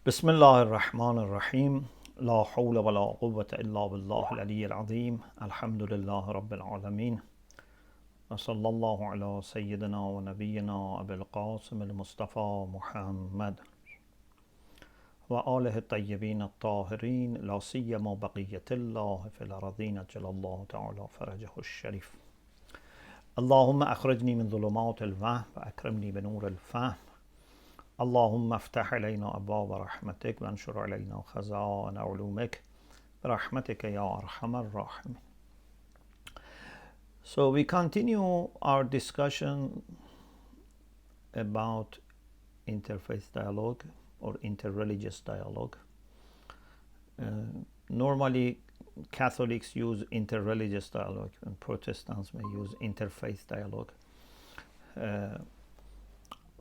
بسم الله الرحمن الرحيم لا حول ولا قوة إلا بالله العلي العظيم الحمد لله رب العالمين وصلى الله على سيدنا ونبينا أبي القاسم المصطفى محمد وآله الطيبين الطاهرين لا سيما بقية الله في الأرضين أجل الله تعالى فرجه الشريف اللهم أخرجني من ظلمات الوهم وأكرمني بنور الفهم اللهم افتح علينا أبواب رحمتك وانشر علينا خزائن علومك برحمتك يا أرحم الراحمين. So we continue our discussion about interfaith dialogue or interreligious dialogue. Normally Catholics use interreligious dialogue and Protestants may use interfaith dialogue.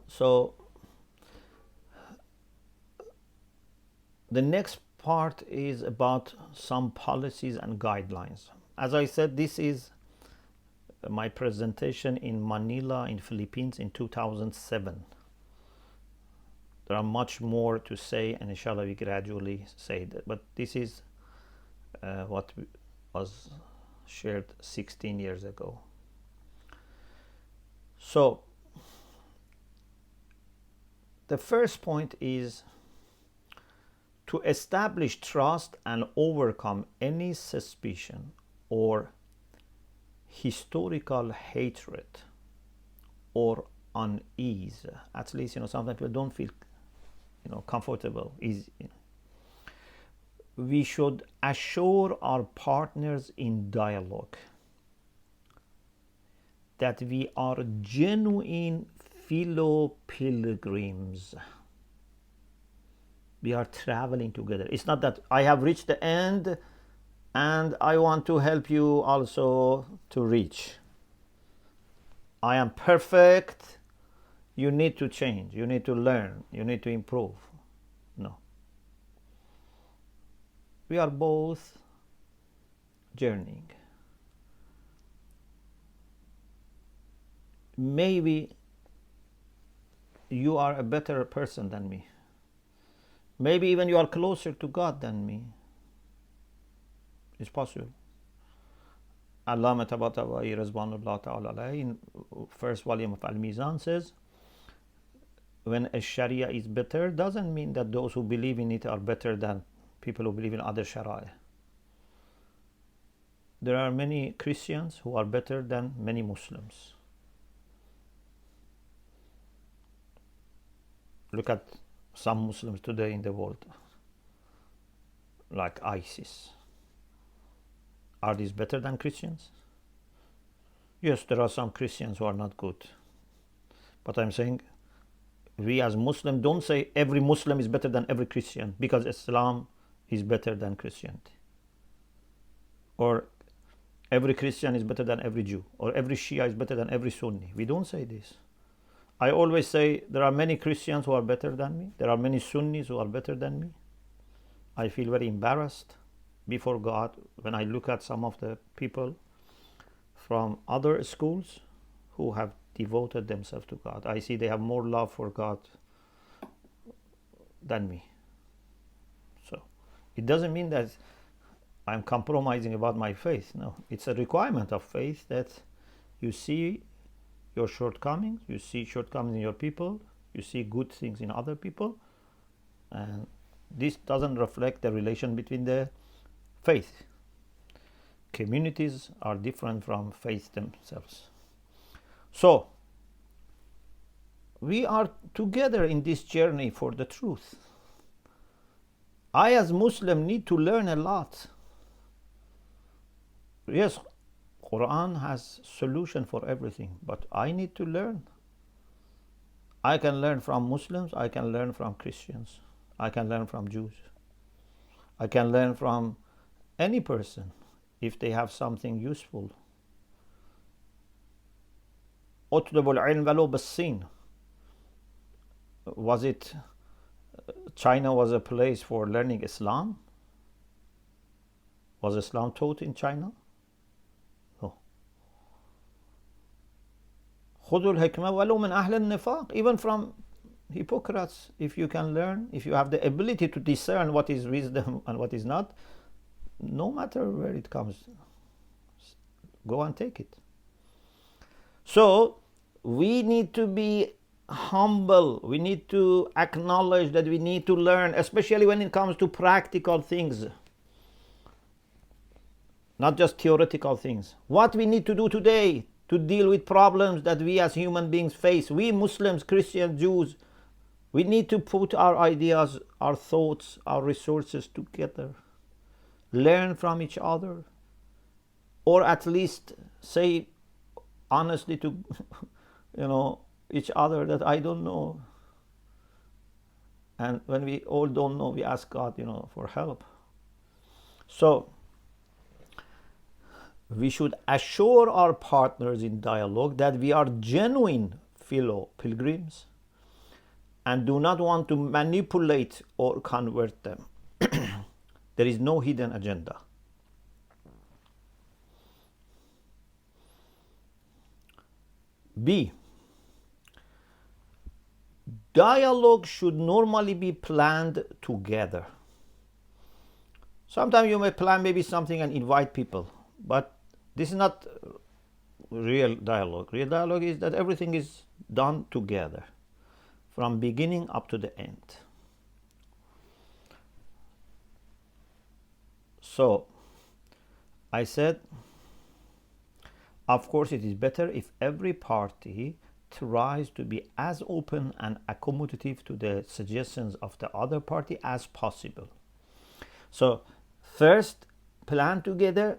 So the next part is about some policies and guidelines. As I said, this is my presentation in Manila in Philippines in 2007. There are much more to say, and inshallah we gradually say that, but this is what was shared 16 years ago. So the first point is to establish trust and overcome any suspicion or historical hatred or unease. At least, sometimes people don't feel, comfortable, easy. We should assure our partners in dialogue that we are genuine fellow pilgrims. We are traveling together. It's not that I have reached the end and I want to help you also to reach. I am perfect. You need to change. You need to learn. You need to improve. No. We are both journeying. Maybe you are a better person than me. Maybe even you are closer to God than me. It's possible. Allama Tabatabai Rizwanullah Ta'ala in first volume of Al-Mizan says, when a Sharia is better, doesn't mean that those who believe in it are better than people who believe in other Sharia. There are many Christians who are better than many Muslims. Look at some Muslims today in the world, like ISIS. Are these better than Christians? Yes, there are some Christians who are not good. But I'm saying, we as Muslims don't say every Muslim is better than every Christian because Islam is better than Christianity. Or every Christian is better than every Jew. Or every Shia is better than every Sunni. We don't say this. I always say there are many Christians who are better than me. There are many Sunnis who are better than me. I feel very embarrassed before God when I look at some of the people from other schools who have devoted themselves to God. I see they have more love for God than me. So it doesn't mean that I'm compromising about my faith. No, it's a requirement of faith that you see your shortcomings, you see shortcomings in your people, you see good things in other people, and this doesn't reflect the relation between the faith. Communities are different from faith themselves. So we are together in this journey for the truth. I as Muslim need to learn a lot. Yes, Quran has solution for everything, but I need to learn. I can learn from Muslims, I can learn from Christians, I can learn from Jews, I can learn from any person if they have something useful. اطلب العلم ولو بالصين. Was it China was a place for learning Islam? Was Islam taught in China? No. خذوا الحكمة ولو من أهل النفاق. Even from Hippocrates, if you can learn, if you have the ability to discern what is wisdom and what is not, no matter where it comes, go and take it. So we need to be humble. We need to acknowledge that we need to learn, especially when it comes to practical things, not just theoretical things. What we need to do today to deal with problems that we as human beings face, we Muslims, Christians, Jews, we need to put our ideas, our thoughts, our resources together, learn from each other, or at least say honestly to each other that I don't know. And when we all don't know, we ask God, for help. So we should assure our partners in dialogue that we are genuine fellow pilgrims and do not want to manipulate or convert them. There is no hidden agenda. B. Dialogue should normally be planned together. Sometimes you may plan maybe something and invite people, but this is not real dialogue. Real dialogue is that everything is done together from beginning up to the end. So I said, of course, it is better if every party tries to be as open and accommodative to the suggestions of the other party as possible. So first, plan together,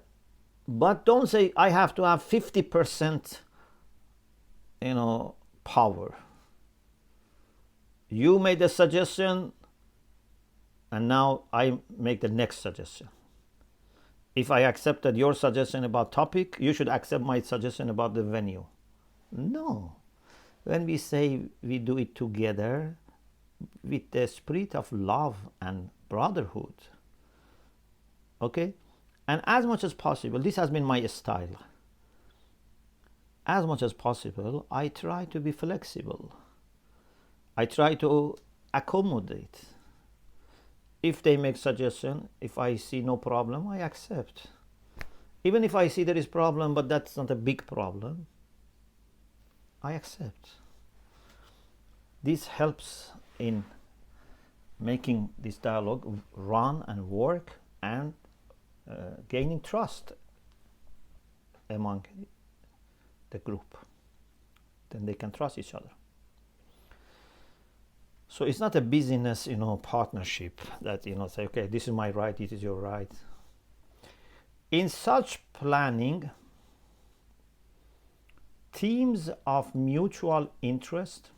but don't say I have to have 50% power. You made a suggestion and now I make the next suggestion. If I accepted your suggestion about topic, you should accept my suggestion about the venue. No. When we say we do it together with the spirit of love and brotherhood, okay? And as much as possible, this has been my style. As much as possible, I try to be flexible. I try to accommodate. If they make suggestion, if I see no problem, I accept. Even if I see there is problem, but that's not a big problem, I accept. This helps in making this dialogue run and work and gaining trust among the group. Then they can trust each other. So it's not a business, partnership that, say, okay, this is my right, it is your right. In such planning, themes of mutual interest,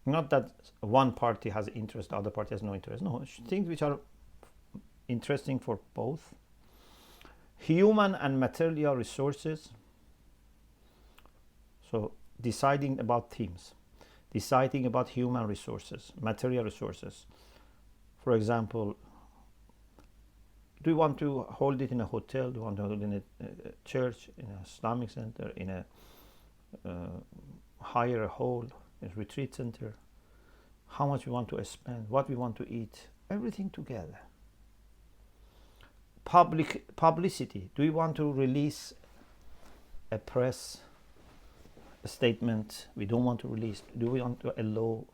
not that one party has interest, the other party has no interest. No, things which are interesting for both. Human and material resources. So deciding about themes. Deciding about human resources, material resources. For example, do you want to hold it in a hotel? Do you want to hold it in a church, in an Islamic center, in a hire a hall, a retreat center? How much we want to spend, what we want to eat, everything together. Publicity. Do you want to release a press statement? We don't want to release. Do we want to allow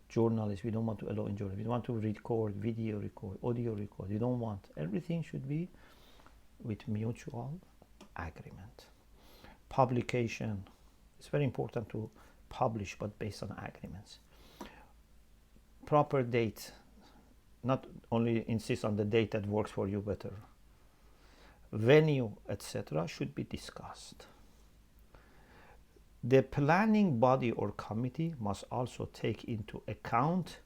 journalists? We don't want to allow in journalists. We want to record, video record, audio record. We don't want. Everything should be with mutual agreement. Publication. It's very important to publish, but based on agreements. Proper date. Not only insist on the date that works for you better. Venue, etc. should be discussed. The planning body or committee must also take into account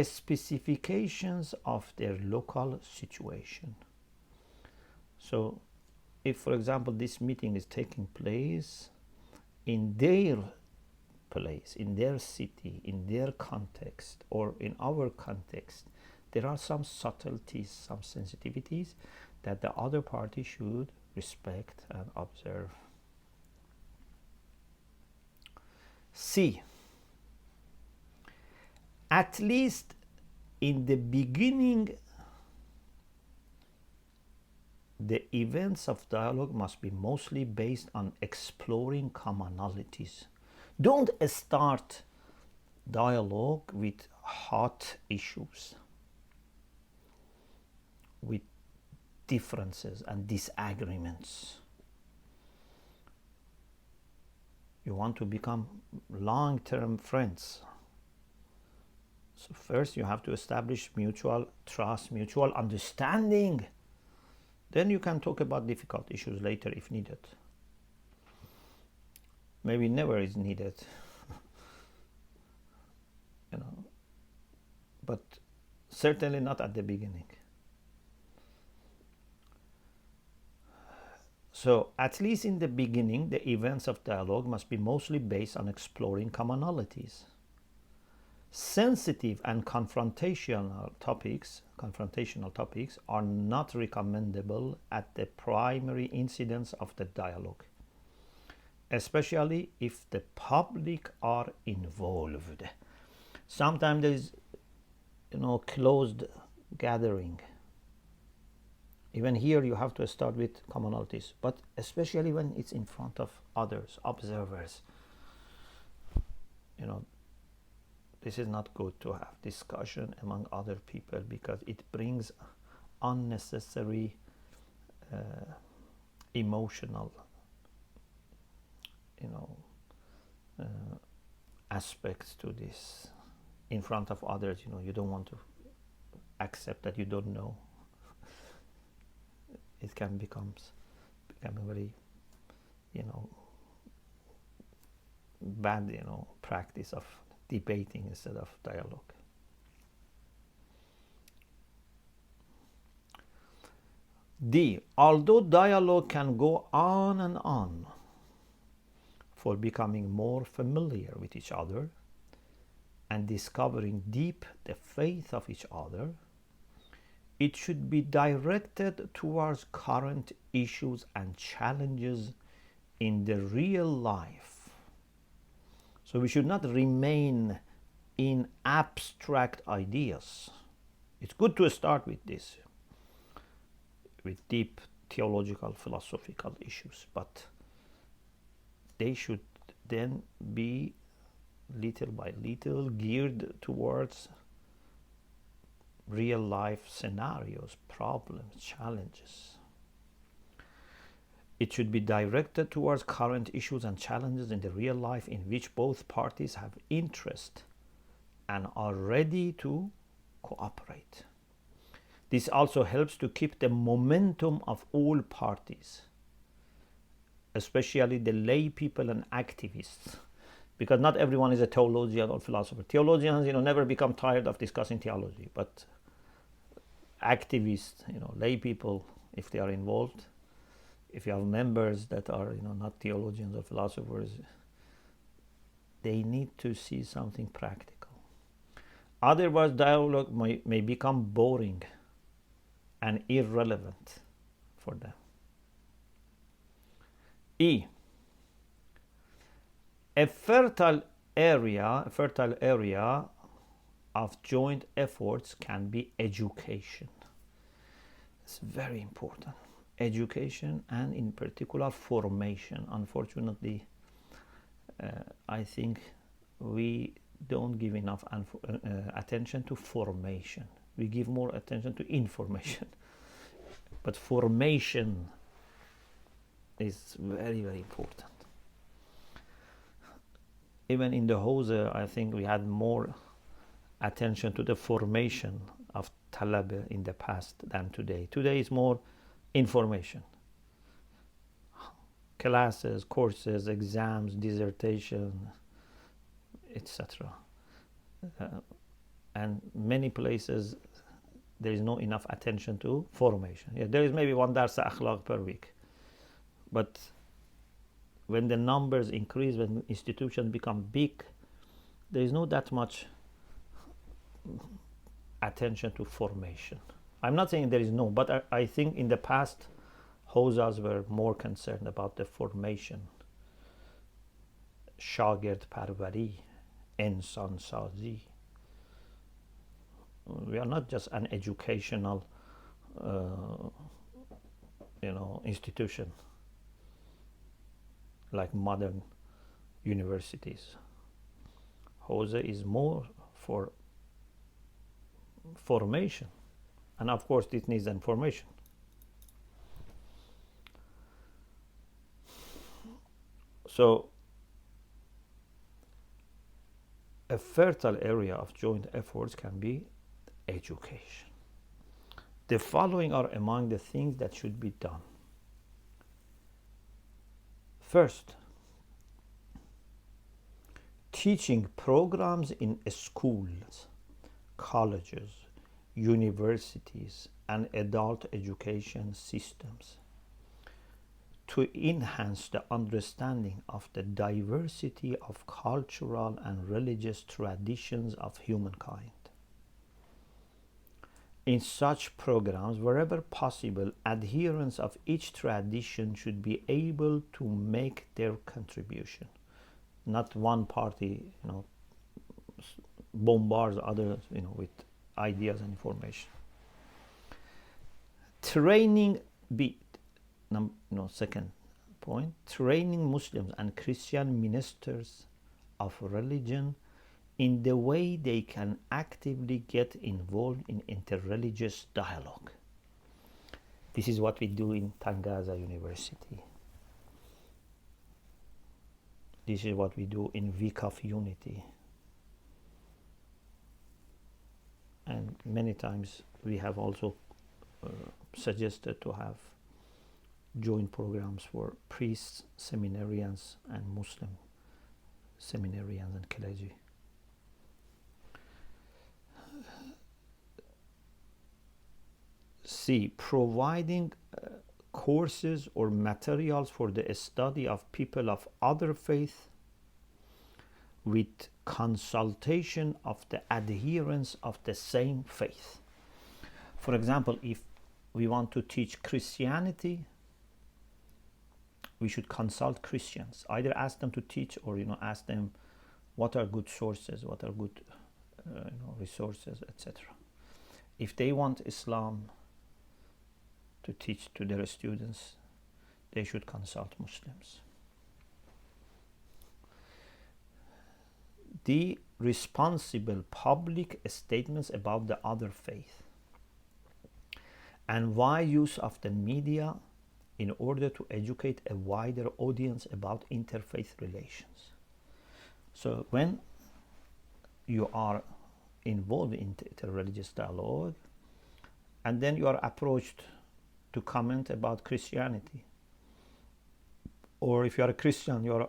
specifications of their local situation. So if, for example, this meeting is taking place in their place, in their city, in their context, or in our context, there are some subtleties, some sensitivities that the other party should respect and observe. C. At least in the beginning, the events of dialogue must be mostly based on exploring commonalities. Don't start dialogue with hot issues, with differences and disagreements. You want to become long-term friends. So first you have to establish mutual trust, mutual understanding. Then you can talk about difficult issues later if needed. Maybe never is needed. But certainly not at the beginning. So at least in the beginning, the events of dialogue must be mostly based on exploring commonalities. Sensitive and confrontational topics are not recommendable at the primary incidence of the dialogue, especially if the public are involved. Sometimes there is, closed gathering. Even here you have to start with commonalities, but especially when it's in front of others, observers. This is not good to have discussion among other people because it brings unnecessary emotional aspects to this in front of others. You don't want to accept that you don't know. It can become a very bad practice of debating instead of dialogue. D. Although dialogue can go on and on for becoming more familiar with each other and discovering deep the faith of each other, it should be directed towards current issues and challenges in the real life. So we should not remain in abstract ideas. It's good to start with this, with deep theological, philosophical issues, but they should then be little by little geared towards real life scenarios, problems, challenges. It should be directed towards current issues and challenges in the real life in which both parties have interest and are ready to cooperate. This also helps to keep the momentum of all parties, especially the lay people and activists, because not everyone is a theologian or philosopher. Theologians, never become tired of discussing theology, but activists, lay people, if they are involved, if you have members that are not theologians or philosophers, they need to see something practical. Otherwise, dialogue may become boring and irrelevant for them. E. A fertile area of joint efforts can be education. It's very important. Education, and in particular formation. Unfortunately, I think we don't give enough attention to formation. We give more attention to information. But formation is very, very important. Even in the Hose, I think we had more attention to the formation of talaba in the past than today. Today is more information. Classes, courses, exams, dissertation, etc. And many places there is not enough attention to formation. Yeah, there is maybe one dars akhlaq per week. But when the numbers increase, when institutions become big, there is not that much attention to formation. I'm not saying there is no, but I think in the past, Hosas were more concerned about the formation shagird parvari, insan sazi. We are not just an educational institution like modern universities. Jose is more for formation, and of course this needs information. So a fertile area of joint efforts can be education. The following are among the things that should be done. First, teaching programs in schools, colleges, universities, and adult education systems to enhance the understanding of the diversity of cultural and religious traditions of humankind. In such programs, wherever possible, adherents of each tradition should be able to make their contribution. Not one party, bombards others, with ideas and information. Training, second point, training Muslims and Christian ministers of religion in the way they can actively get involved in interreligious dialogue. This is what we do in Tangaza University. This is what we do in Week of Unity. And many times we have also suggested to have joint programs for priests, seminarians, and Muslim seminarians and clergy. C. Providing courses or materials for the study of people of other faith with consultation of the adherents of the same faith. For example, if we want to teach Christianity, we should consult Christians. Either ask them to teach or ask them what are good sources, what are good resources, etc. If they want Islam to teach to their students, they should consult Muslims. The responsible public statements about the other faith and wise use of the media in order to educate a wider audience about interfaith relations. So when you are involved in interreligious dialogue and then you are approached to comment about Christianity, or if you are a Christian, you are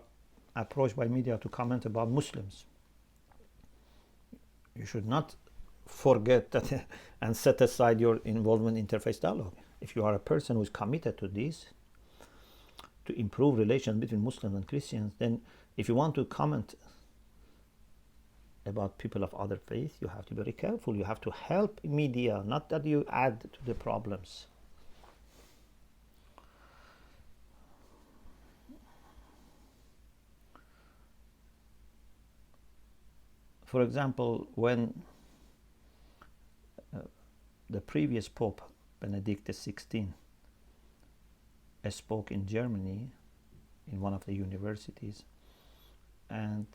approached by media to comment about Muslims, you should not forget that and set aside your involvement in interfaith dialogue. If you are a person who is committed to this, to improve relations between Muslims and Christians, then if you want to comment about people of other faith, you have to be very careful. You have to help media, not that you add to the problems. For example, when the previous Pope, Benedict XVI, spoke in Germany in one of the universities, and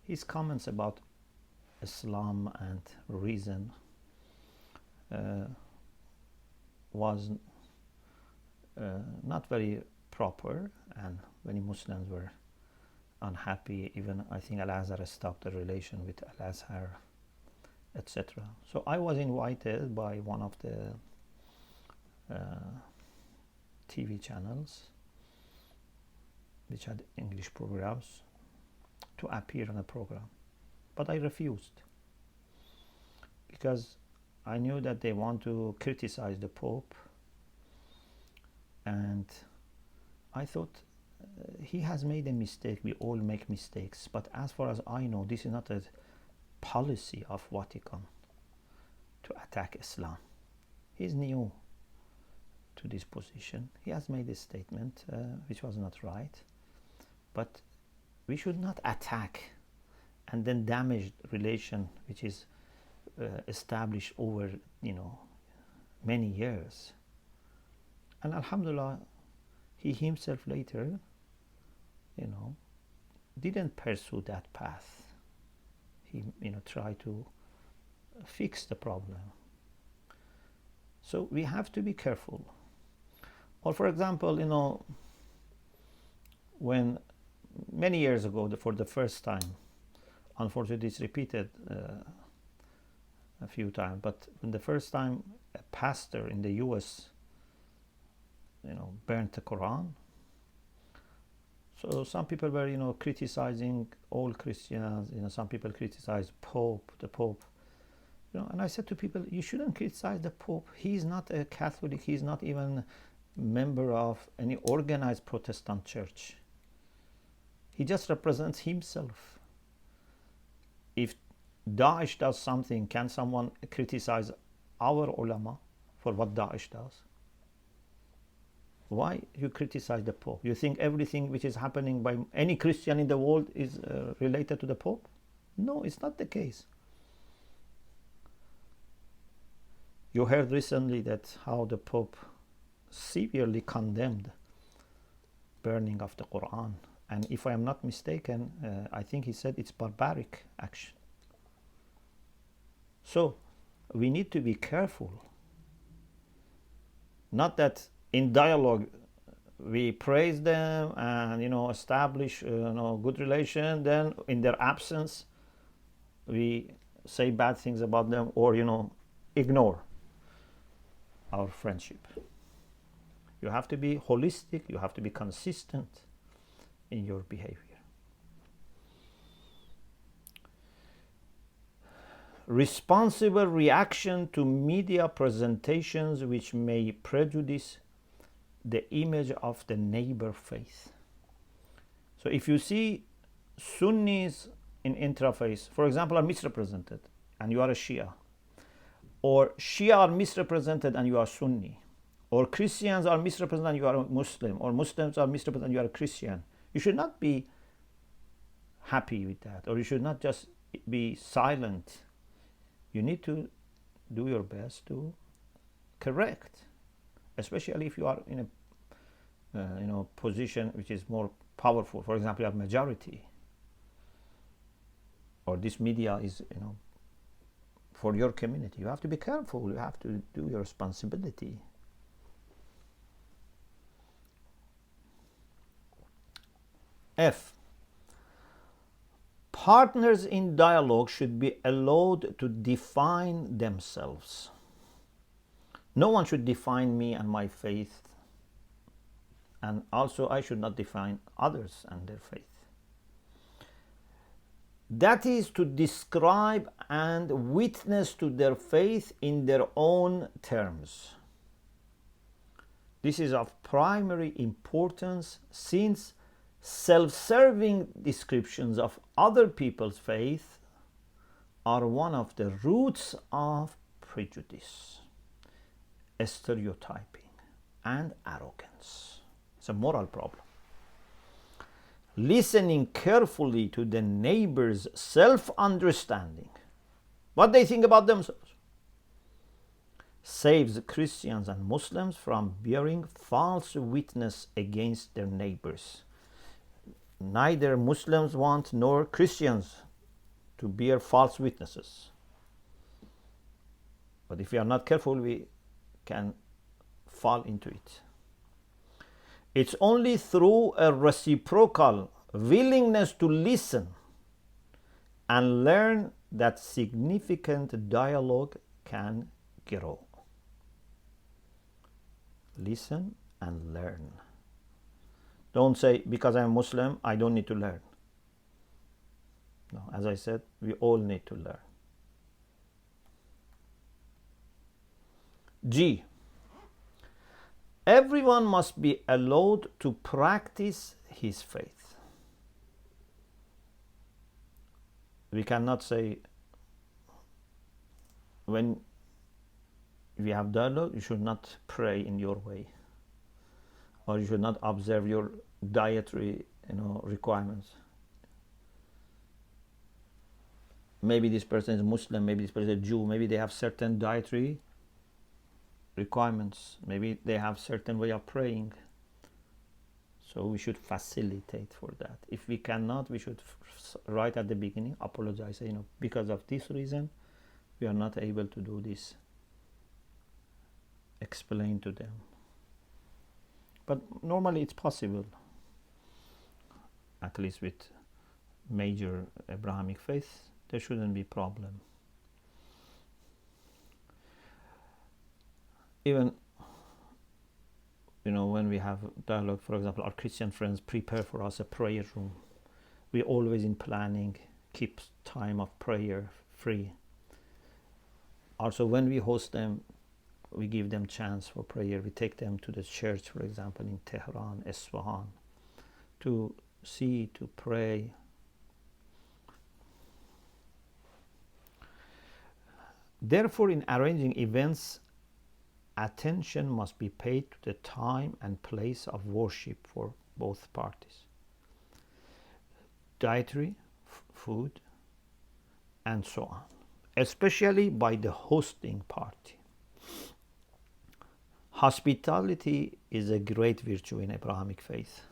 his comments about Islam and reason was not very proper, and many Muslims were unhappy. Even I think Al-Azhar stopped the relation with Al-Azhar, etc. So I was invited by one of the TV channels which had English programs to appear on a program, but I refused because I knew that they want to criticize the Pope, and I thought he has made a mistake. We all make mistakes, but as far as I know, this is not a policy of Vatican to attack Islam. He's new to this position. He has made a statement which was not right, but we should not attack and then damage relation which is established over many years. And alhamdulillah, he himself later didn't pursue that path. He tried to fix the problem. So we have to be careful. Or for example, when many years ago, for the first time, unfortunately it's repeated a few times, but when the first time a pastor in the US burnt the Quran, so some people were criticizing all Christians. Some people criticized the Pope. And I said to people, you shouldn't criticize the Pope. He's not a Catholic. He's not even a member of any organized Protestant church. He just represents himself. If Daesh does something, can someone criticize our ulama for what Daesh does? Why you criticize the Pope? You think everything which is happening by any Christian in the world is related to the Pope? No, it's not the case. You heard recently that how the Pope severely condemned burning of the Quran. And if I am not mistaken, I think he said it's barbaric action. So we need to be careful. Not that in dialogue we praise them and establish good relation, then in their absence we say bad things about them, or ignore our friendship. You have to be holistic, you have to be consistent in your behavior. Responsible reaction to media presentations which may prejudice the image of the neighbor faith. So if you see Sunnis in interface, for example, are misrepresented and you are a Shia, or Shia are misrepresented and you are Sunni, or Christians are misrepresented and you are a Muslim, or Muslims are misrepresented and you are a Christian, you should not be happy with that, or you should not just be silent. You need to do your best to correct, especially if you are in a position which is more powerful. For example, you have majority, or this media is for your community. You have to be careful. You have to do your responsibility. F. Partners in dialogue should be allowed to define themselves. No one should define me and my faith, and also I should not define others and their faith. That is to describe and witness to their faith in their own terms. This is of primary importance, since self-serving descriptions of other people's faith are one of the roots of prejudice, stereotyping, and arrogance. It's a moral problem. Listening carefully to the neighbor's self-understanding, what they think about themselves, saves Christians and Muslims from bearing false witness against their neighbors. Neither Muslims want nor Christians to bear false witnesses. But if we are not careful, we can fall into it. It's only through a reciprocal willingness to listen and learn that significant dialogue can grow. Listen and learn. Don't say, because I'm Muslim, I don't need to learn. No, as I said, we all need to learn. G. Everyone must be allowed to practice his faith. We cannot say, when we have dialogue, you should not pray in your way, or you should not observe your dietary requirements. maybe this person is Muslim, maybe this person is Jew, maybe they have certain dietary requirements, maybe they have certain way of praying. So we should facilitate for that. If we cannot, we should right at the beginning apologize, say, because of this reason, we are not able to do this. Explain to them. But normally it's possible, at least with major Abrahamic faith, there shouldn't be problem. Even when we have dialogue, for example, our Christian friends prepare for us a prayer room. We always in planning keep time of prayer free. Also, when we host them, we give them chance for prayer. We take them to the church, for example, in Tehran, Isfahan, to see, to pray. Therefore, in arranging events, attention must be paid to the time and place of worship for both parties. Dietary, food, and so on, especially by the hosting party. Hospitality is a great virtue in Abrahamic faith,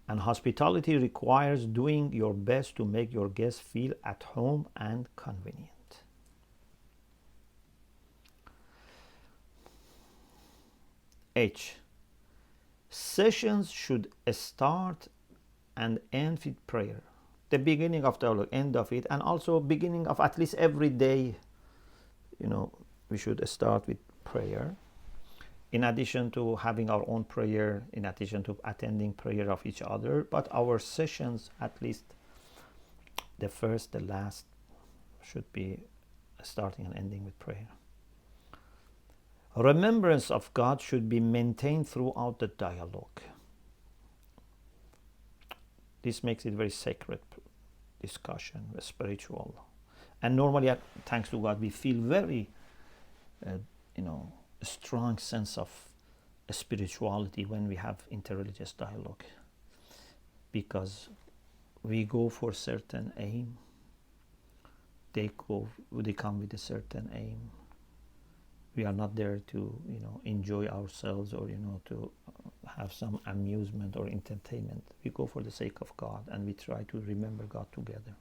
and hospitality requires doing your best to make your guests feel at home and convenient. H. Sessions should start and end with prayer. The beginning of dialogue, end of it, and also beginning of at least every day, we should start with prayer. In addition to having our own prayer, in addition to attending prayer of each other, but our sessions, at least the first, the last, should be starting and ending with prayer. Remembrance of God should be maintained throughout the dialogue. This makes it very sacred discussion, spiritual. And normally, thanks to God, we feel very, a strong sense of spirituality when we have interreligious dialogue, because we go for certain aim. They come with a certain aim. We are not there to, enjoy ourselves or, to have some amusement or entertainment. We go for the sake of God, and we try to remember God together.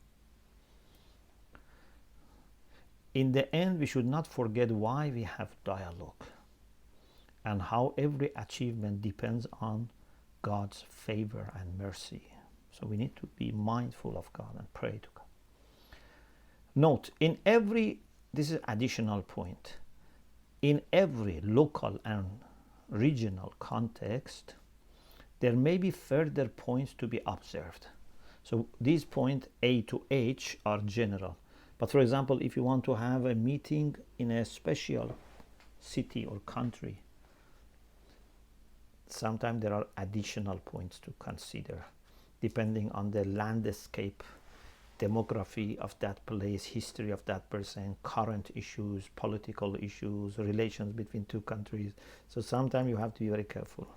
In the end, we should not forget why we have dialogue and how every achievement depends on God's favor and mercy. So we need to be mindful of God and pray to God. Note, this is additional point, in every local and regional context, there may be further points to be observed. So these points A to H are general. But for example, if you want to have a meeting in a special city or country, sometimes there are additional points to consider, depending on the landscape, demography of that place, history of that person, current issues, political issues, relations between two countries. So sometimes you have to be very careful.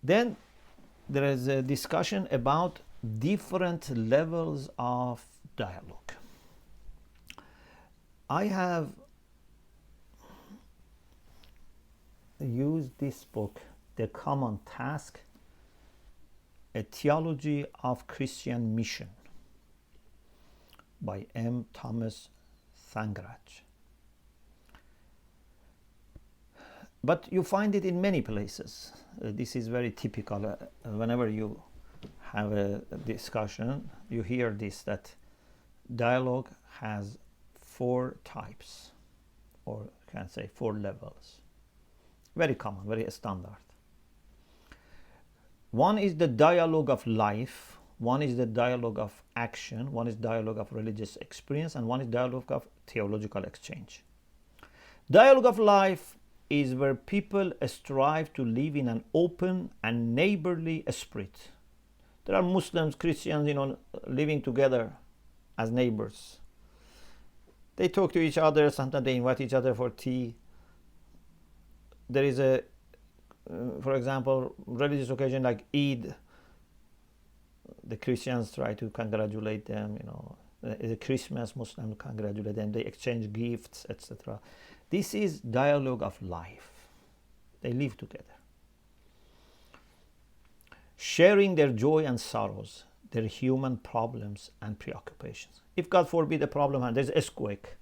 Then there is a discussion about different levels of dialogue. I have used this book, The Common Task, A Theology of Christian Mission by M. Thomas Thangrach. But you find it in many places. This is very typical. Whenever you have a discussion, you hear this, that dialogue has 4 types, or you can say 4 levels. Very common, very standard. One is the dialogue of life, one is the dialogue of action, one is dialogue of religious experience, and one is dialogue of theological exchange. Dialogue of life is where people strive to live in an open and neighborly spirit. There are Muslims, Christians, living together as neighbors. They talk to each other, sometimes they invite each other for tea. There is for example, religious occasion like Eid. the Christians try to congratulate them, the Christmas Muslims congratulate them, they exchange gifts, etc. This is dialogue of life. They live together, sharing their joy and sorrows, their human problems and preoccupations. If God forbid a problem and there's earthquake,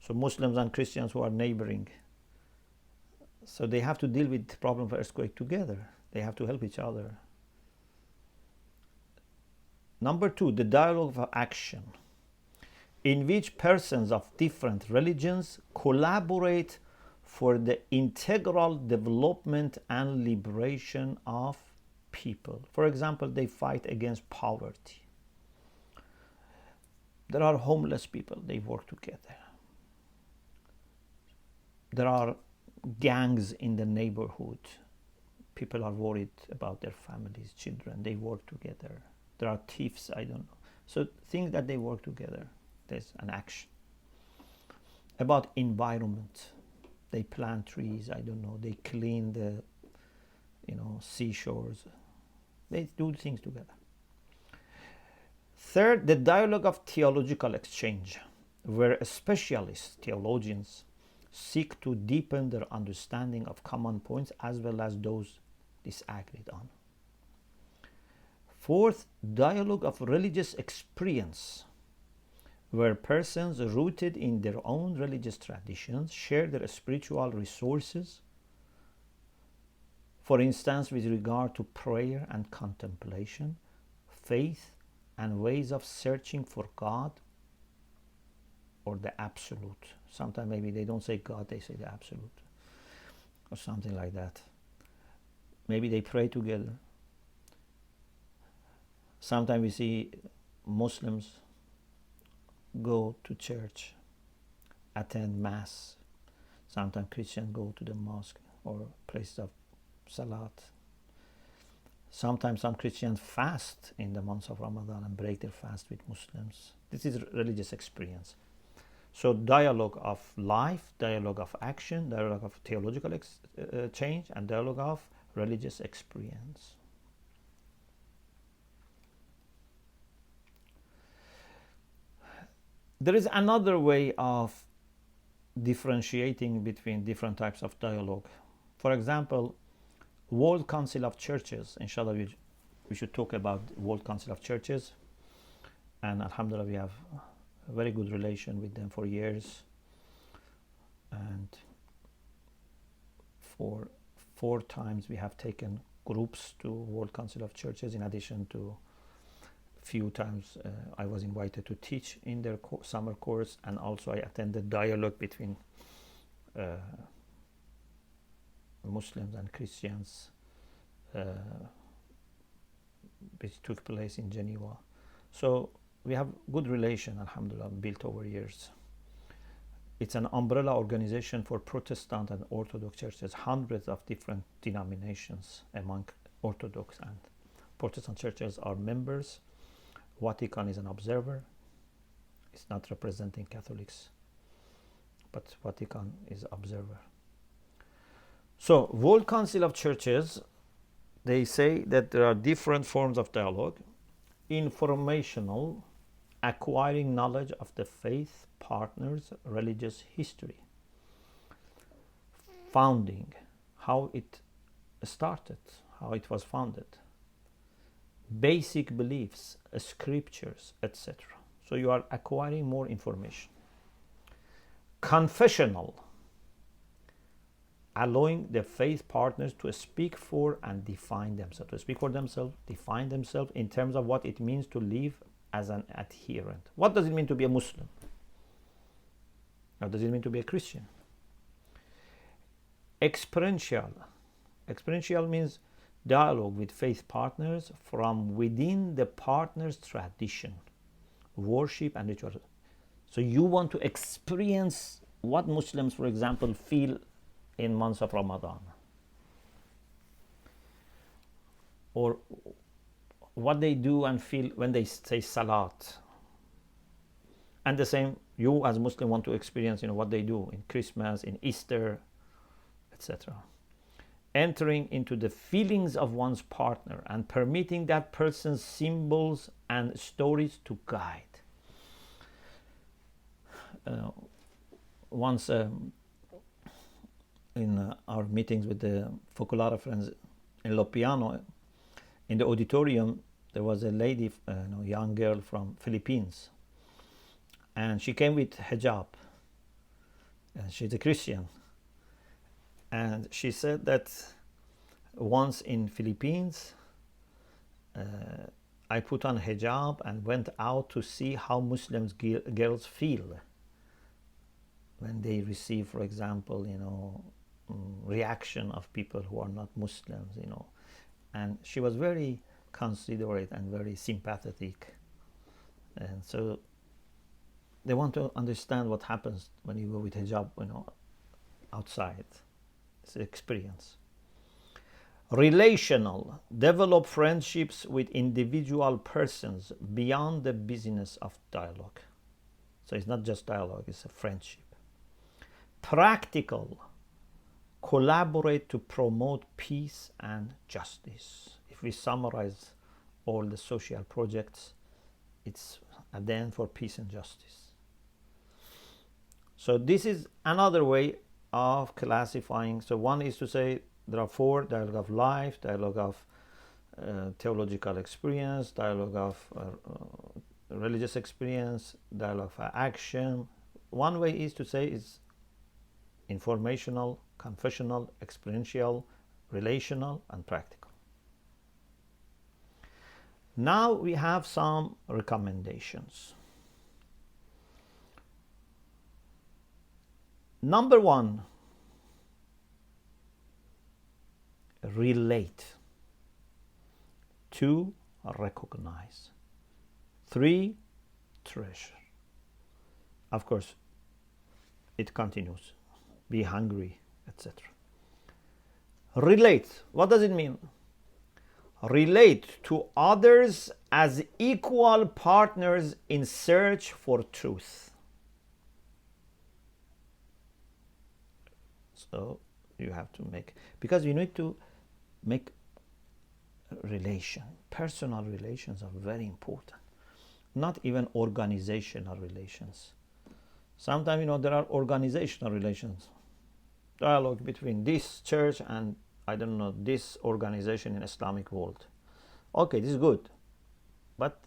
so Muslims and Christians who are neighboring, so they have to deal with the problem of earthquake together. They have to help each other. Number 2, the dialogue of action, in which persons of different religions collaborate for the integral development and liberation of people. For example, they fight against poverty. There are homeless people, they work together. There are gangs in the neighborhood. People are worried about their families, children, they work together. There are thieves, I don't know. So things that they work together, there's an action. About environment, they plant trees, I don't know, they clean the seashores. They do things together. Third, the dialogue of theological exchange, where specialist theologians seek to deepen their understanding of common points as well as those disagreed on. Fourth, dialogue of religious experience, where persons rooted in their own religious traditions share their spiritual resources, for instance, with regard to prayer and contemplation, faith, and ways of searching for God or the absolute. Sometimes maybe they don't say God, they say the absolute, or something like that. Maybe they pray together. Sometimes we see Muslims go to church, attend Mass. Sometimes Christians go to the mosque or place of Salat. Sometimes some Christians fast in the months of Ramadan and break their fast with Muslims. This is religious experience. So dialogue of life, dialogue of action, dialogue of theological change, and dialogue of religious experience. There is another way of differentiating between different types of dialogue. For example, World Council of Churches. Inshallah, we should talk about World Council of Churches, and alhamdulillah, we have a very good relation with them for years, and for 4 times we have taken groups to World Council of Churches, in addition to few times I was invited to teach in their summer course, and also I attended dialogue between Muslims and Christians, which took place in Geneva. So we have good relation, alhamdulillah, built over years. It's an umbrella organization for Protestant and Orthodox churches, hundreds of different denominations among Orthodox and Protestant churches are members. Vatican is an observer. It's not representing Catholics, but Vatican is observer. So, World Council of Churches, they say that there are different forms of dialogue: informational, acquiring knowledge of the faith partner's religious history; founding, how it started, how it was founded; basic beliefs, scriptures, etc. So you are acquiring more information. Confessional, allowing the faith partners to speak for and define themselves, to speak for themselves, define themselves in terms of what it means to live as an adherent. What does it mean to be a Muslim? What does it mean to be a Christian? Experiential. Experiential means dialogue with faith partners from within the partner's tradition, worship and ritual. So you want to experience what Muslims, for example, feel in months of Ramadan, or what they do and feel when they say Salat. And the same, you as Muslim want to experience, what they do in Christmas, in Easter, etc. entering into the feelings of one's partner and permitting that person's symbols and stories to guide. Once in our meetings with the Focolare friends in Lo Piano, in the auditorium, there was a lady, young girl from Philippines, and she came with hijab, and she's a Christian. And she said that once in Philippines, I put on hijab and went out to see how Muslim girls feel when they receive, for example, reaction of people who are not Muslims, And she was very considerate and very sympathetic. And so they want to understand what happens when you go with hijab, outside. It's an experience. Relational. Develop friendships with individual persons beyond the business of dialogue. So it's not just dialogue, it's a friendship. Practical. Collaborate to promote peace and justice. If we summarize all the social projects, it's at the end for peace and justice. So this is another way of classifying. So one is to say there are 4: dialogue of life, dialogue of theological experience, dialogue of religious experience, dialogue of action. One way is to say is informational, confessional, experiential, relational, and practical. Now we have some recommendations. Number 1, relate. 2, recognize. 3, treasure. Of course, it continues. Be hungry, etc. Relate. What does it mean? Relate to others as equal partners in search for truth. So you have to because you need to make personal relations are very important. Not even organizational relations. Sometimes, there are organizational relations. Dialogue between this church and, this organization in Islamic world. Okay, this is good. But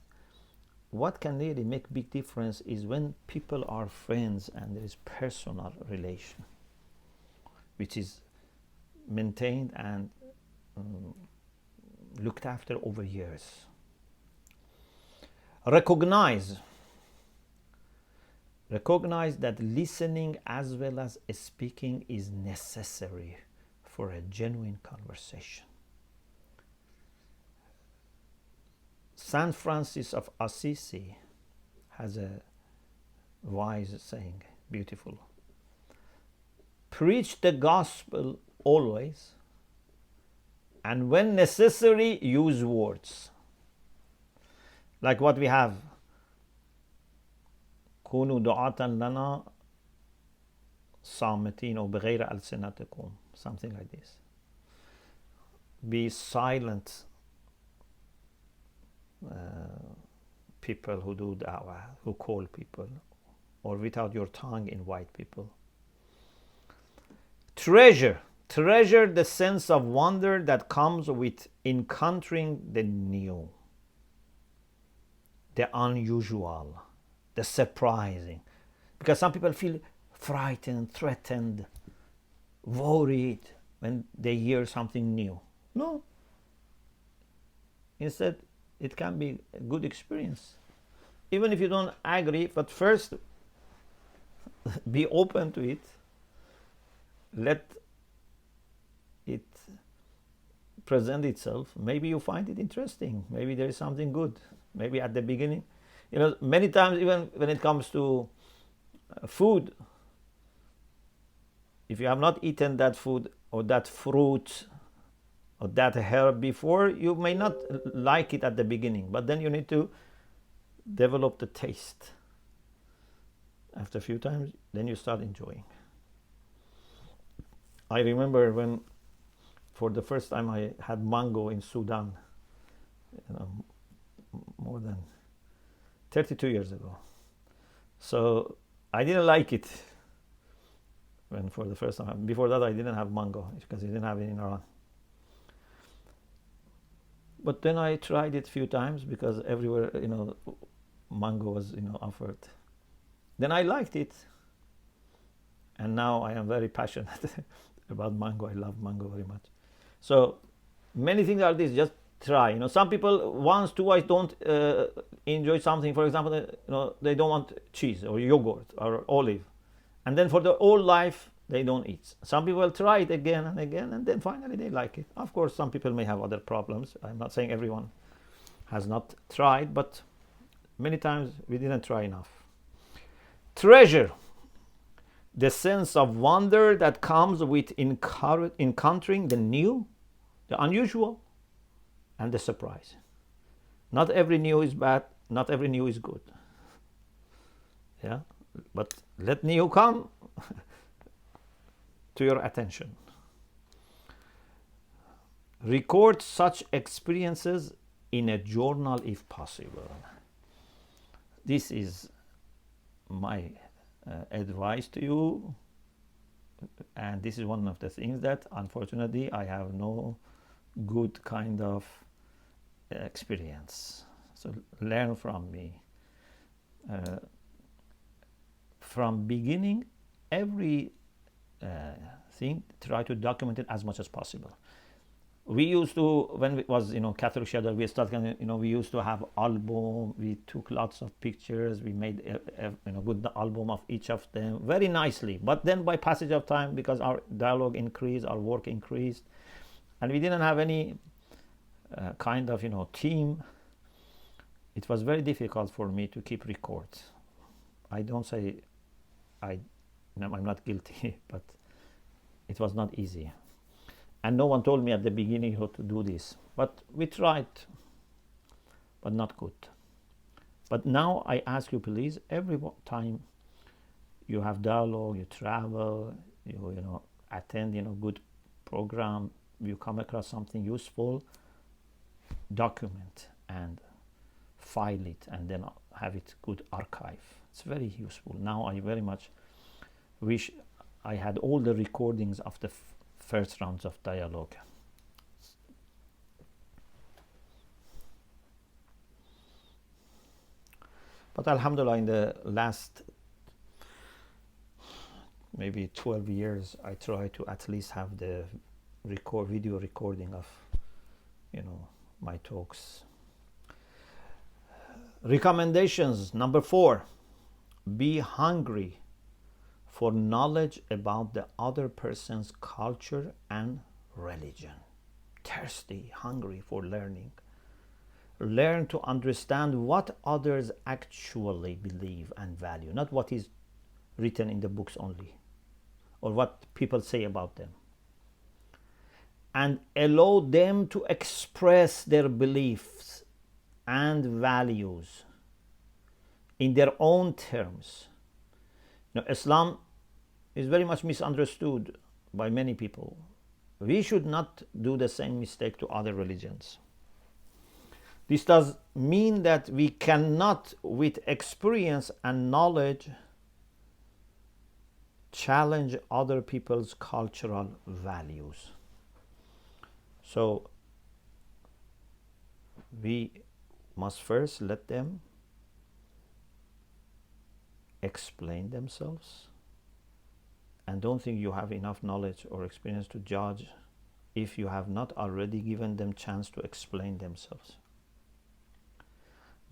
what can really make big difference is when people are friends and there is personal relation, which is maintained and looked after over years. Recognize that listening as well as speaking is necessary for a genuine conversation. Saint Francis of Assisi has a wise saying, beautiful. Preach the gospel always, and when necessary, use words. Like what we have. كونوا دعاة لنا صامتين أو بغير ألسنتكم, something like this. Be silent people who do da'wah, who call people, or without your tongue invite people. Treasure the sense of wonder that comes with encountering the new, the unusual, the surprising. Because some people feel frightened, threatened, worried when they hear something new. No. Instead, it can be a good experience. Even if you don't agree, but first be open to it. Let it present itself. Maybe you find it interesting. Maybe there is something good. Maybe at the beginning. Many times, even when it comes to food, if you have not eaten that food or that fruit or that herb before, you may not like it at the beginning, but then you need to develop the taste. After a few times, then you start enjoying. I remember when for the first time I had mango in Sudan, more than 32 years ago. So I didn't like it when for the first time. Before that I didn't have mango because I didn't have it in Iran. But then I tried it a few times because everywhere, mango was, offered. Then I liked it. And now I am very passionate about mango. I love mango very much. So many things are this, just try. Some people once, twice don't enjoy something. For example, they don't want cheese or yogurt or olive. And then for the whole life, they don't eat. Some people try it again and again, and then finally they like it. Of course, some people may have other problems. I'm not saying everyone has not tried, but many times we didn't try enough. Treasure the sense of wonder that comes with encountering the new, the unusual, and the surprise. Not every new is bad, not every new is good. Yeah, but let new come to your attention. Record such experiences in a journal if possible. This is my advice to you, and this is one of the things that unfortunately I have no good kind of experience. So learn from me. From beginning, every thing, try to document it as much as possible. We used to, when it was Catholic Shadow, we started, we used to have album. We took lots of pictures. We made a good album of each of them very nicely. But then by passage of time, because our dialogue increased, our work increased, and we didn't have any kind of team, it was very difficult for me to keep records. I don't say I'm not guilty, but it was not easy. And no one told me at the beginning how to do this. But we tried, but not good. But now I ask you, please, every time you have dialogue, you travel, you attend good program, you come across something useful, document and file it, and then have it good archive. It's very useful. Now I very much wish I had all the recordings of the first rounds of dialogue. But alhamdulillah, in the last maybe 12 years, I try to at least have the video recording of my talks. Recommendations number 4: be hungry for knowledge about the other person's culture and religion. Thirsty, hungry for learning. Learn to understand what others actually believe and value, not what is written in the books only, or what people say about them. And allow them to express their beliefs and values in their own terms. Islam is very much misunderstood by many people. We should not do the same mistake to other religions. This does mean that we cannot, with experience and knowledge, challenge other people's cultural values. So we must first let them explain themselves, and don't think you have enough knowledge or experience to judge if you have not already given them chance to explain themselves.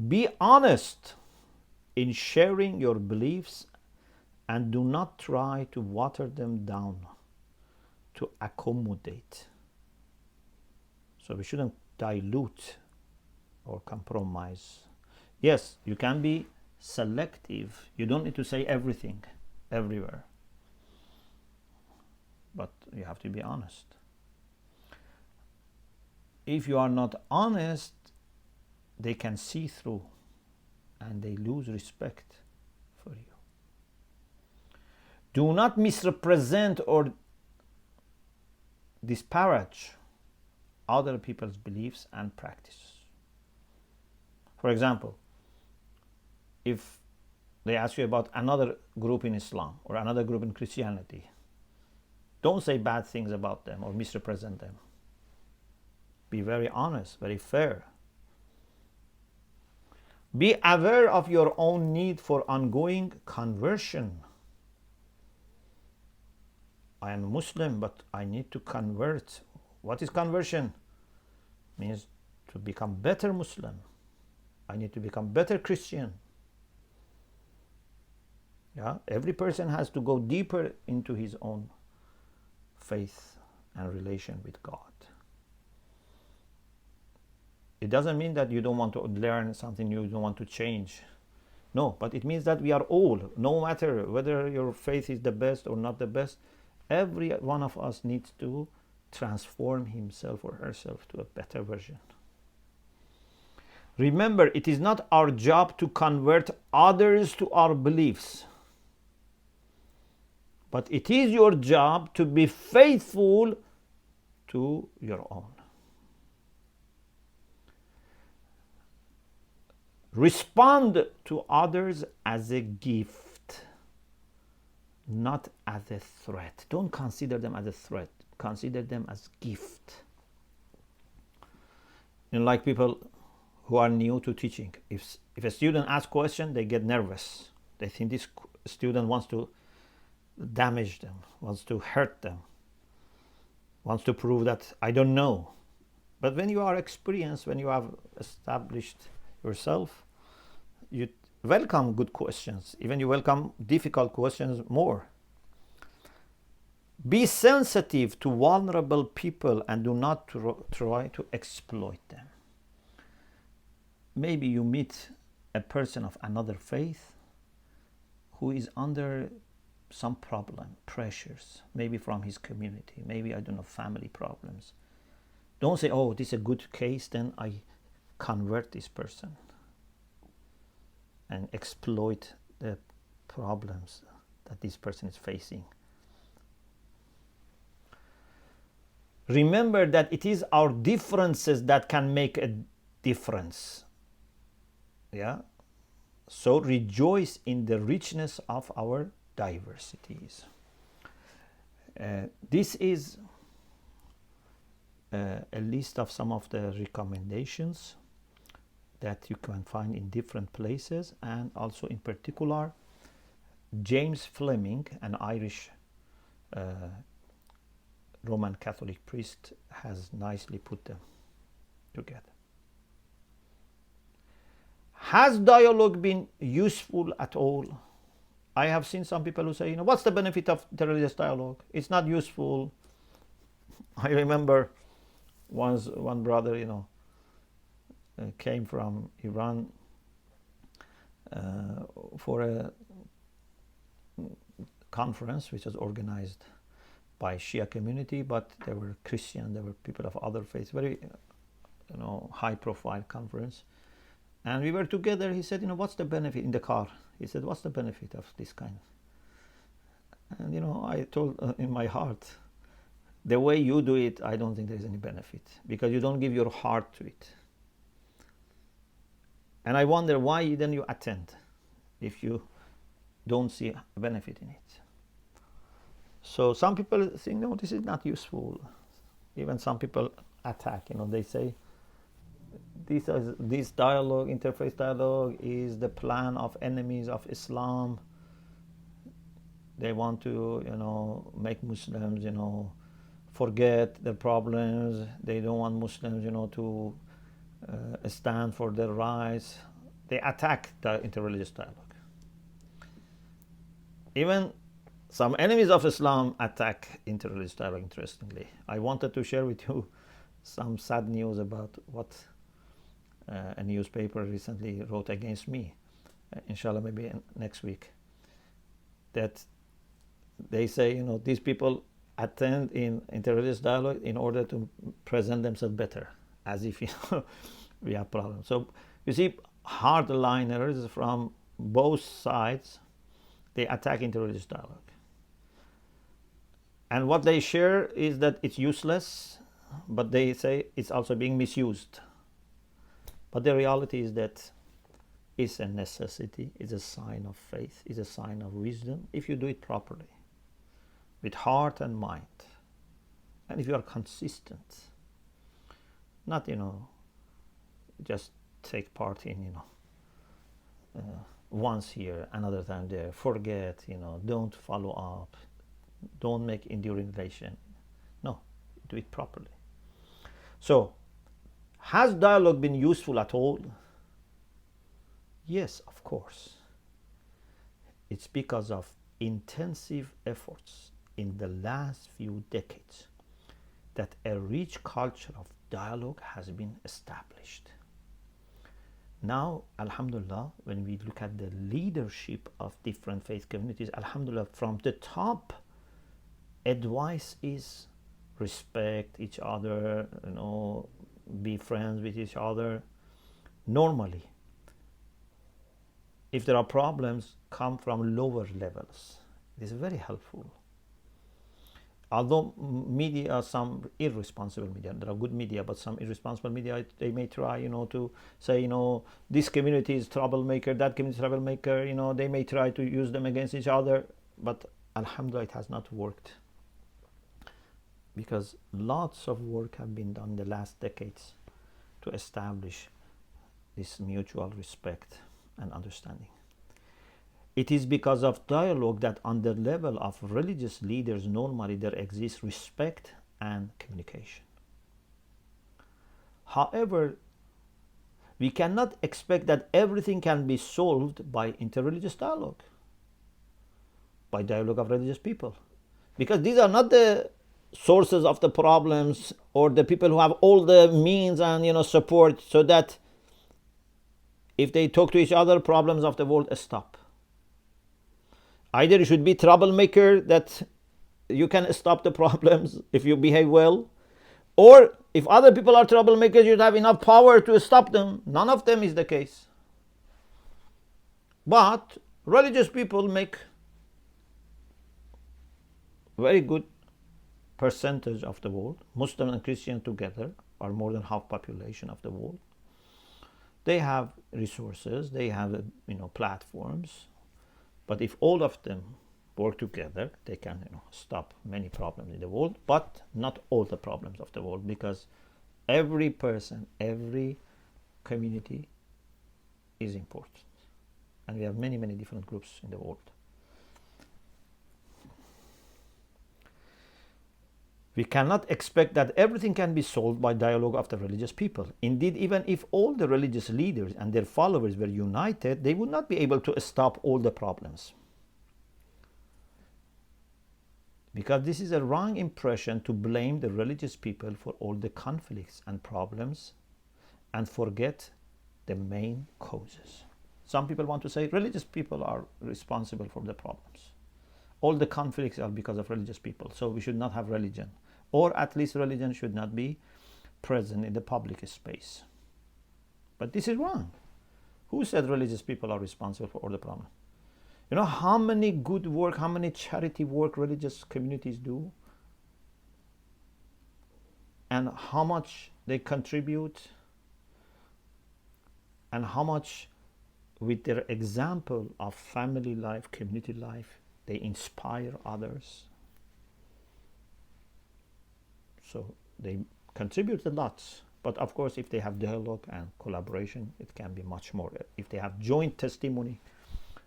Be honest in sharing your beliefs and do not try to water them down to accommodate. So we shouldn't dilute or compromise. Yes, you can be selective. You don't need to say everything everywhere, but you have to be honest. If you are not honest, they can see through and they lose respect for you. Do not misrepresent or disparage other people's beliefs and practices. For example, if they ask you about another group in Islam or another group in Christianity, don't say bad things about them or misrepresent them. Be very honest, very fair. Be aware of your own need for ongoing conversion. I am a Muslim, but I need to convert. What is conversion? It means to become better Muslim. I need to become better Christian. Yeah, every person has to go deeper into his own faith and relation with God. It doesn't mean that you don't want to learn something new, you don't want to change. No, but it means that we are all, no matter whether your faith is the best or not the best, every one of us needs to transform himself or herself to a better version. Remember, it is not our job to convert others to our beliefs, but it is your job to be faithful to your own. Respond to others as a gift, not as a threat. Don't consider them as a threat. Consider them as gift. Like people who are new to teaching. If a student asks a question, they get nervous. They think this student wants to damage them, wants to hurt them, wants to prove that I don't know. But when you are experienced, when you have established yourself, you welcome good questions. Even you welcome difficult questions more. Be sensitive to vulnerable people and do not try to exploit them. Maybe you meet a person of another faith who is under some problem, pressures, maybe from his community, maybe, I don't know, family problems. Don't say, oh, this is a good case, then I convert this person and exploit the problems that this person is facing. Remember that it is our differences that can make a difference. Yeah? So rejoice in the richness of our diversities. This is a list of some of the recommendations that you can find in different places, and also in particular James Fleming, an Irish Roman Catholic priest, has nicely put them together. Has dialogue been useful at all? I have seen some people who say, what's the benefit of interreligious dialogue? It's not useful. I remember once one brother, came from Iran for a conference which was organized by Shia community, but there were Christian, there were people of other faiths, very high profile conference. And we were together. He said, what's the benefit in the car? He said, what's the benefit of this kind? And I told in my heart, the way you do it, I don't think there's any benefit, because you don't give your heart to it. And I wonder why then you attend if you don't see a benefit in it. So some people think, no, this is not useful. Even some people attack, they say, this dialogue, interfaith dialogue, is the plan of enemies of Islam. They want to, make Muslims, forget their problems. They don't want Muslims, to stand for their rights. They attack the interreligious dialogue. Even some enemies of Islam attack interreligious dialogue, interestingly. I wanted to share with you some sad news about what a newspaper recently wrote against me. Inshallah, maybe next week. That they say, these people attend in interreligious dialogue in order to present themselves better, as if we have problems. So you see, hardliners from both sides, they attack interreligious dialogue. And what they share is that it's useless, but they say it's also being misused. But the reality is that it's a necessity, it's a sign of faith, it's a sign of wisdom if you do it properly, with heart and mind. And if you are consistent, not, just take part in, once here, another time there, forget, don't follow up, don't make enduring relation. No, do it properly. So, has dialogue been useful at all? Yes, of course. It's because of intensive efforts in the last few decades that a rich culture of dialogue has been established. Now, alhamdulillah, when we look at the leadership of different faith communities, alhamdulillah, from the top, advice is respect each other, be friends with each other. Normally, if there are problems, come from lower levels. It is very helpful. Although media, some irresponsible media, there are good media, but some irresponsible media, they may try, to say, this community is troublemaker, that community is troublemaker, they may try to use them against each other, but alhamdulillah, it has not worked. Because lots of work have been done in the last decades to establish this mutual respect and understanding. It is because of dialogue that on the level of religious leaders normally there exists respect and communication. However, we cannot expect that everything can be solved by interreligious dialogue, by dialogue of religious people. Because these are not the sources of the problems or the people who have all the means and support, so that if they talk to each other, problems of the world stop. Either you should be troublemaker that you can stop the problems if you behave well, or if other people are troublemakers, you have enough power to stop them. None of them is the case. But religious people make very good percentage of the world. Muslim and Christian together are more than half population of the world. They have resources, they have platforms, but if all of them work together, they can stop many problems in the world, but not all the problems of the world, because every person, every community is important, and we have many different groups in the world. We cannot expect that everything can be solved by dialogue of the religious people. Indeed, even if all the religious leaders and their followers were united, they would not be able to stop all the problems. Because this is a wrong impression to blame the religious people for all the conflicts and problems and forget the main causes. Some people want to say religious people are responsible for the problems. All the conflicts are because of religious people, so we should not have religion. Or at least religion should not be present in the public space. But this is wrong. Who said religious people are responsible for all the problems? You know how many good work, how many charity work religious communities do? And how much they contribute? And how much with their example of family life, community life, they inspire others. So they contribute a lot. But of course, if they have dialogue and collaboration, it can be much more. If they have joint testimony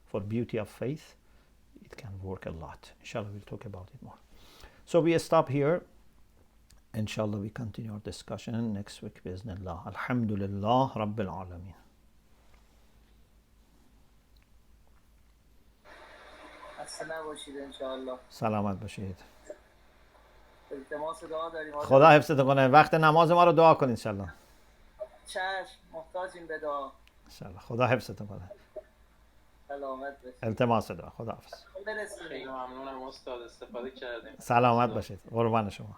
for beauty of faith, it can work a lot. Inshallah, we'll talk about it more. So we stop here. Inshallah, we continue our discussion next week. Bismillah. Alhamdulillah Rabbil Alameen. سلامت باشید. التماس دعا داریم. خدا حفظتون کنه. وقت نماز ما رو دعا کنید انشالله. چشم، محتاجیم به دعا. انشالله. خدا حفظتون کنه. سلامت باشید. التماس دعا. خدا حافظ. خیلی ممنونم استاد، استفاده کردیم. سلامت باشید. قربان شما.